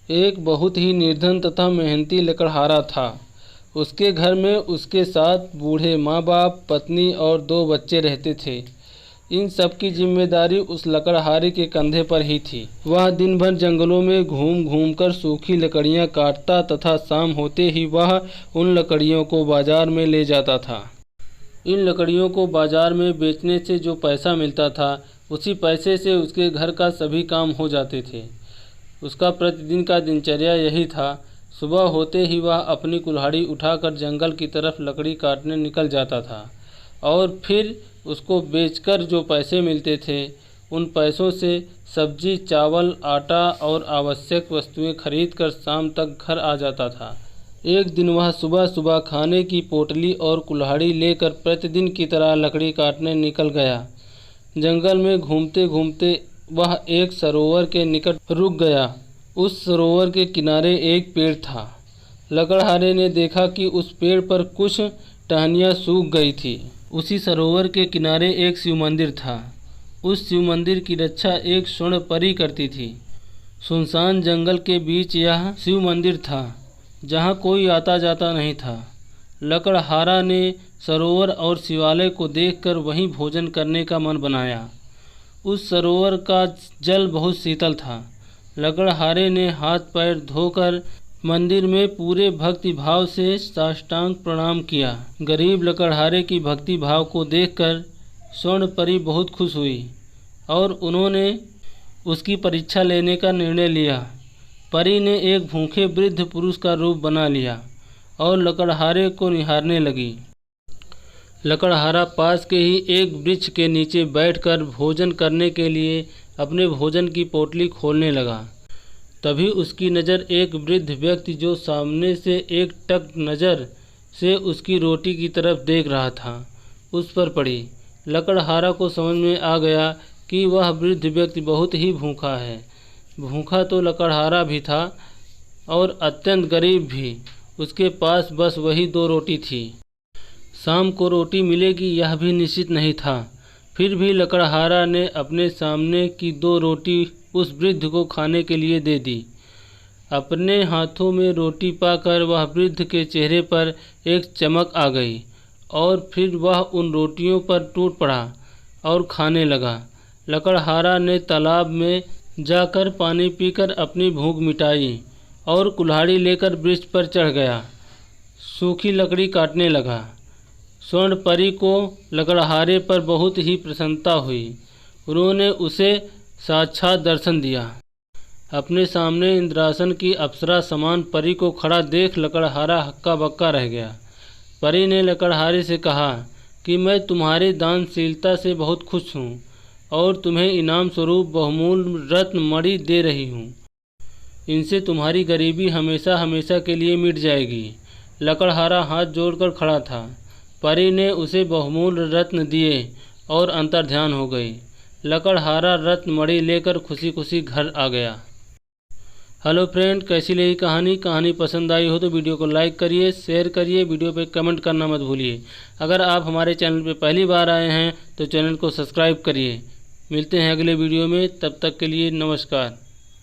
एक बहुत ही निर्धन तथा मेहनती लकड़हारा था। उसके घर में उसके साथ बूढ़े माँ बाप, पत्नी और 2 बच्चे रहते थे। इन सब की जिम्मेदारी उस लकड़हारे के कंधे पर ही थी। वह दिन भर जंगलों में घूम घूम कर सूखी लकड़ियाँ काटता तथा शाम होते ही वह उन लकड़ियों को बाजार में ले जाता था। इन लकड़ियों को बाजार में बेचने से जो पैसा मिलता था, उसी पैसे से उसके घर का सभी काम हो जाते थे। उसका प्रतिदिन का दिनचर्या यही था। सुबह होते ही वह अपनी कुल्हाड़ी उठाकर जंगल की तरफ लकड़ी काटने निकल जाता था और फिर उसको बेचकर जो पैसे मिलते थे, उन पैसों से सब्जी, चावल, आटा और आवश्यक वस्तुएं खरीदकर शाम तक घर आ जाता था। एक दिन वह सुबह सुबह खाने की पोटली और कुल्हाड़ी लेकर प्रतिदिन की तरह लकड़ी काटने निकल गया। जंगल में घूमते घूमते वह एक सरोवर के निकट रुक गया। उस सरोवर के किनारे एक पेड़ था। लकड़हारे ने देखा कि उस पेड़ पर कुछ टहनियाँ सूख गई थी। उसी सरोवर के किनारे एक शिव मंदिर था। उस शिव मंदिर की रक्षा एक स्वर्ण परी करती थी। सुनसान जंगल के बीच यह शिव मंदिर था, जहाँ कोई आता जाता नहीं था। लकड़हारा ने सरोवर और शिवालय को देखकर वहीं भोजन करने का मन बनाया। उस सरोवर का जल बहुत शीतल था। लकड़हारे ने हाथ पैर धोकर मंदिर में पूरे भक्ति भाव से साष्टांग प्रणाम किया। गरीब लकड़हारे की भक्ति भाव को देखकर स्वर्ण परी बहुत खुश हुई और उन्होंने उसकी परीक्षा लेने का निर्णय लिया। परी ने एक भूखे वृद्ध पुरुष का रूप बना लिया और लकड़हारे को निहारने लगी। लकड़हारा पास के ही एक वृक्ष के नीचे बैठकर भोजन करने के लिए अपने भोजन की पोटली खोलने लगा। तभी उसकी नज़र एक वृद्ध व्यक्ति जो सामने से एक टक नज़र से उसकी रोटी की तरफ देख रहा था, उस पर पड़ी। लकड़हारा को समझ में आ गया कि वह वृद्ध व्यक्ति बहुत ही भूखा है। भूखा तो लकड़हारा भी था और अत्यंत गरीब भी। उसके पास बस वही 2 रोटी थी। शाम को रोटी मिलेगी यह भी निश्चित नहीं था। फिर भी लकड़हारा ने अपने सामने की 2 रोटी उस वृद्ध को खाने के लिए दे दी। अपने हाथों में रोटी पाकर वह वृद्ध के चेहरे पर एक चमक आ गई और फिर वह उन रोटियों पर टूट पड़ा और खाने लगा। लकड़हारा ने तालाब में जाकर पानी पीकर अपनी भूख मिटाई और कुल्हाड़ी लेकर वृक्ष पर चढ़ गया। सूखी लकड़ी काटने लगा। स्वर्ण परी को लकड़हारे पर बहुत ही प्रसन्नता हुई। उन्होंने उसे साक्षात दर्शन दिया। अपने सामने इंद्रासन की अप्सरा समान परी को खड़ा देख लकड़हारा हक्का बक्का रह गया। परी ने लकड़हारे से कहा कि मैं तुम्हारी दानशीलता से बहुत खुश हूँ और तुम्हें इनाम स्वरूप बहुमूल्य रत्न मणि दे रही हूँ। इनसे तुम्हारी गरीबी हमेशा हमेशा के लिए मिट जाएगी। लकड़हारा हाथ जोड़कर खड़ा था। परी ने उसे बहुमूल्य रत्न दिए और अंतर्ध्यान हो गई। लकड़हारा रत्न मणि लेकर खुशी खुशी घर आ गया। हेलो फ्रेंड, कैसी लगी कहानी पसंद आई हो तो वीडियो को लाइक करिए, शेयर करिए, वीडियो पे कमेंट करना मत भूलिए। अगर आप हमारे चैनल पे पहली बार आए हैं तो चैनल को सब्सक्राइब करिए। मिलते हैं अगले वीडियो में, तब तक के लिए नमस्कार।